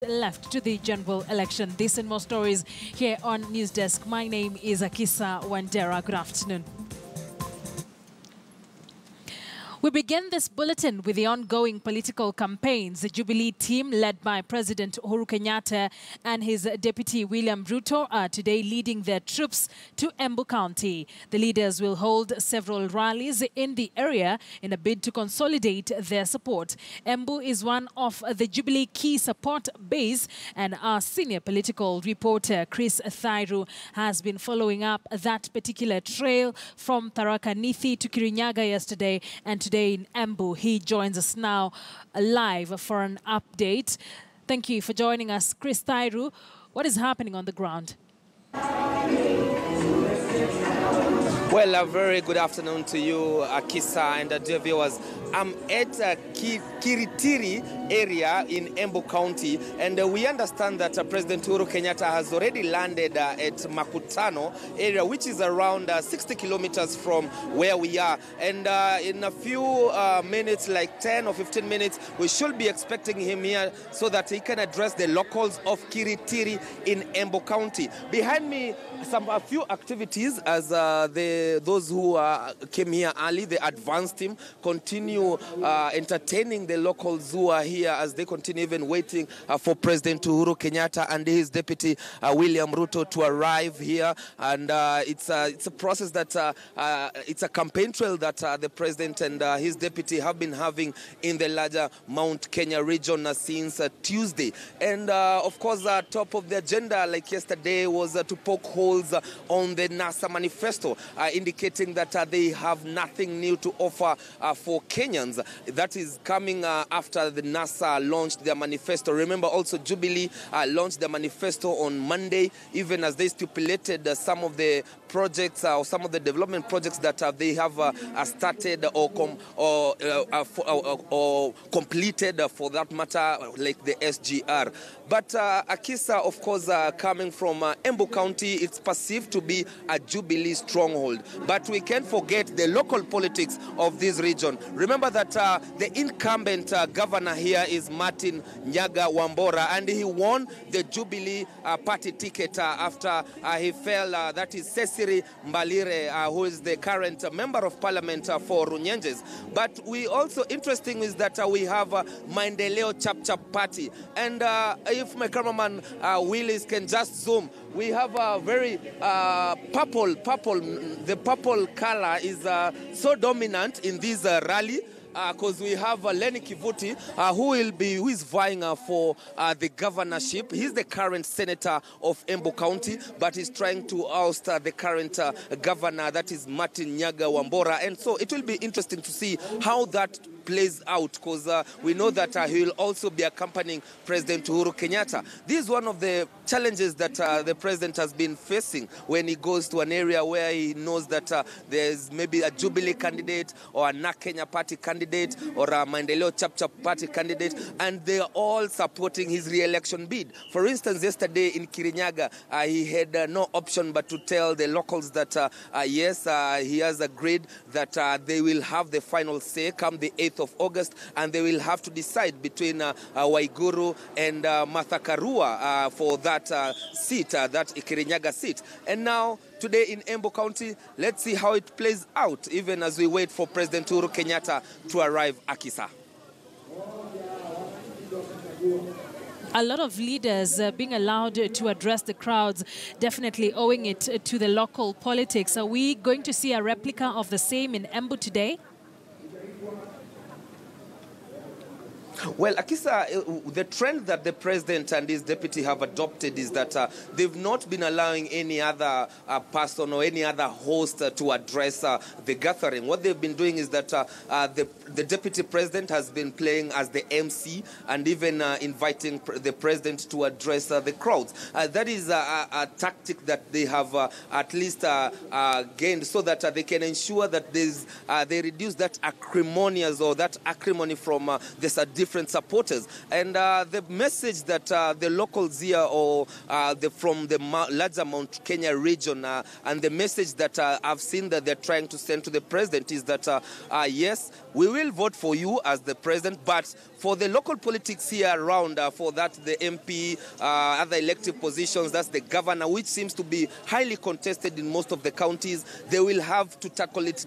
left to the general election. This and more stories here on News Desk. My name is Akisa Wandera. Good afternoon. We begin this bulletin with the ongoing political campaigns. The Jubilee team, led by President Uhuru Kenyatta and his deputy William Ruto, are today leading their troops to Embu County. The leaders will hold several rallies in the area in a bid to consolidate their support. Embu is one of the Jubilee key support base, and our senior political reporter, Chris Thairu, has been following up that particular trail from Tharaka Nithi to Kirinyaga yesterday and today in Embu. He joins us now live for an update. Thank you for joining us, Chris Thairu. What is happening on the ground? Well, a very good afternoon to you, Akisa, and dear viewers. I'm at Kiritiri area in Embu County, and we understand that President Uhuru Kenyatta has already landed at Makutano area, which is around 60 kilometers from where we are. And in a few minutes, like 10 or 15 minutes, we should be expecting him here so that he can address the locals of Kiritiri in Embu County. Behind me, a few activities as those who came here early, the advance team, continue entertaining the locals who are here as they continue even waiting for President Uhuru Kenyatta and his deputy William Ruto to arrive here. And it's a process that it's a campaign trail that the president and his deputy have been having in the larger Mount Kenya region since Tuesday. And of course, top of the agenda, like yesterday, was to poke holes on the NASA manifesto, indicating that they have nothing new to offer for Kenyans. That is coming after the NASA launched their manifesto. Remember, also Jubilee launched their manifesto on Monday, even as they stipulated some of the projects or some of the development projects that they have started or completed, for that matter, like the SGR. But Akisa, of course, coming from Embu County, it's perceived to be a Jubilee stronghold. But we can't forget the local politics of this region. Remember that the incumbent governor here is Martin Nyaga Wambora, and he won the Jubilee party ticket after he fell. That is Cecily Mbalire, who is the current member of parliament for Runyenjes. But we also, interesting is that we have Maendeleo Chap Chap party. And if my cameraman Willis can just zoom, we have a very purple. The purple color is so dominant in this rally. Because we have Lenny Kivuti, who is vying for the governorship. He's the current senator of Embu County, but he's trying to oust the current governor, that is Martin Nyaga Wambora. And so it will be interesting to see how that plays out, because we know that he will also be accompanying President Uhuru Kenyatta. This is one of the challenges that the president has been facing when he goes to an area where he knows that there's maybe a Jubilee candidate or a NAK Kenya party candidate or a Maendeleo Chap Chap party candidate, and they are all supporting his re-election bid. For instance, yesterday in Kirinyaga, he had no option but to tell the locals that yes, he has agreed that they will have the final say come the 8th of August, and they will have to decide between Waiguru and Martha Karua for that seat, that Kirinyaga seat. And now, today in Embu County, let's see how it plays out, even as we wait for President Uhuru Kenyatta to arrive, Akisa. A lot of leaders being allowed to address the crowds, definitely owing it to the local politics. Are we going to see a replica of the same in Embu today? Well, Akisa, the trend that the president and his deputy have adopted is that they've not been allowing any other person or any other host to address the gathering. What they've been doing is that the deputy president has been playing as the MC and even inviting the president to address the crowds. That is a tactic that they have at least gained so that they can ensure that they reduce that acrimonious or that acrimony from this different supporters. And the message that the locals here, or from the larger Mount Kenya region, and the message that I've seen that they're trying to send to the president is that, yes, we will vote for you as the president, but for the local politics here around, for that the MP, other elective positions, that's the governor, which seems to be highly contested in most of the counties, they will have to tackle it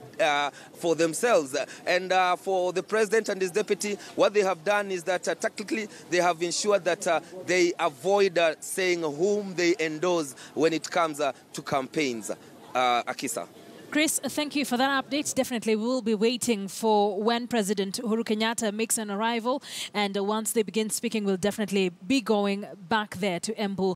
for themselves. And for the president and his deputy, what they have done is that tactically they have ensured that they avoid saying whom they endorse when it comes to campaigns. Akisa. Chris, thank you for that update. Definitely, we will be waiting for when President Uhuru Kenyatta makes an arrival. And once they begin speaking, we'll definitely be going back there to Embu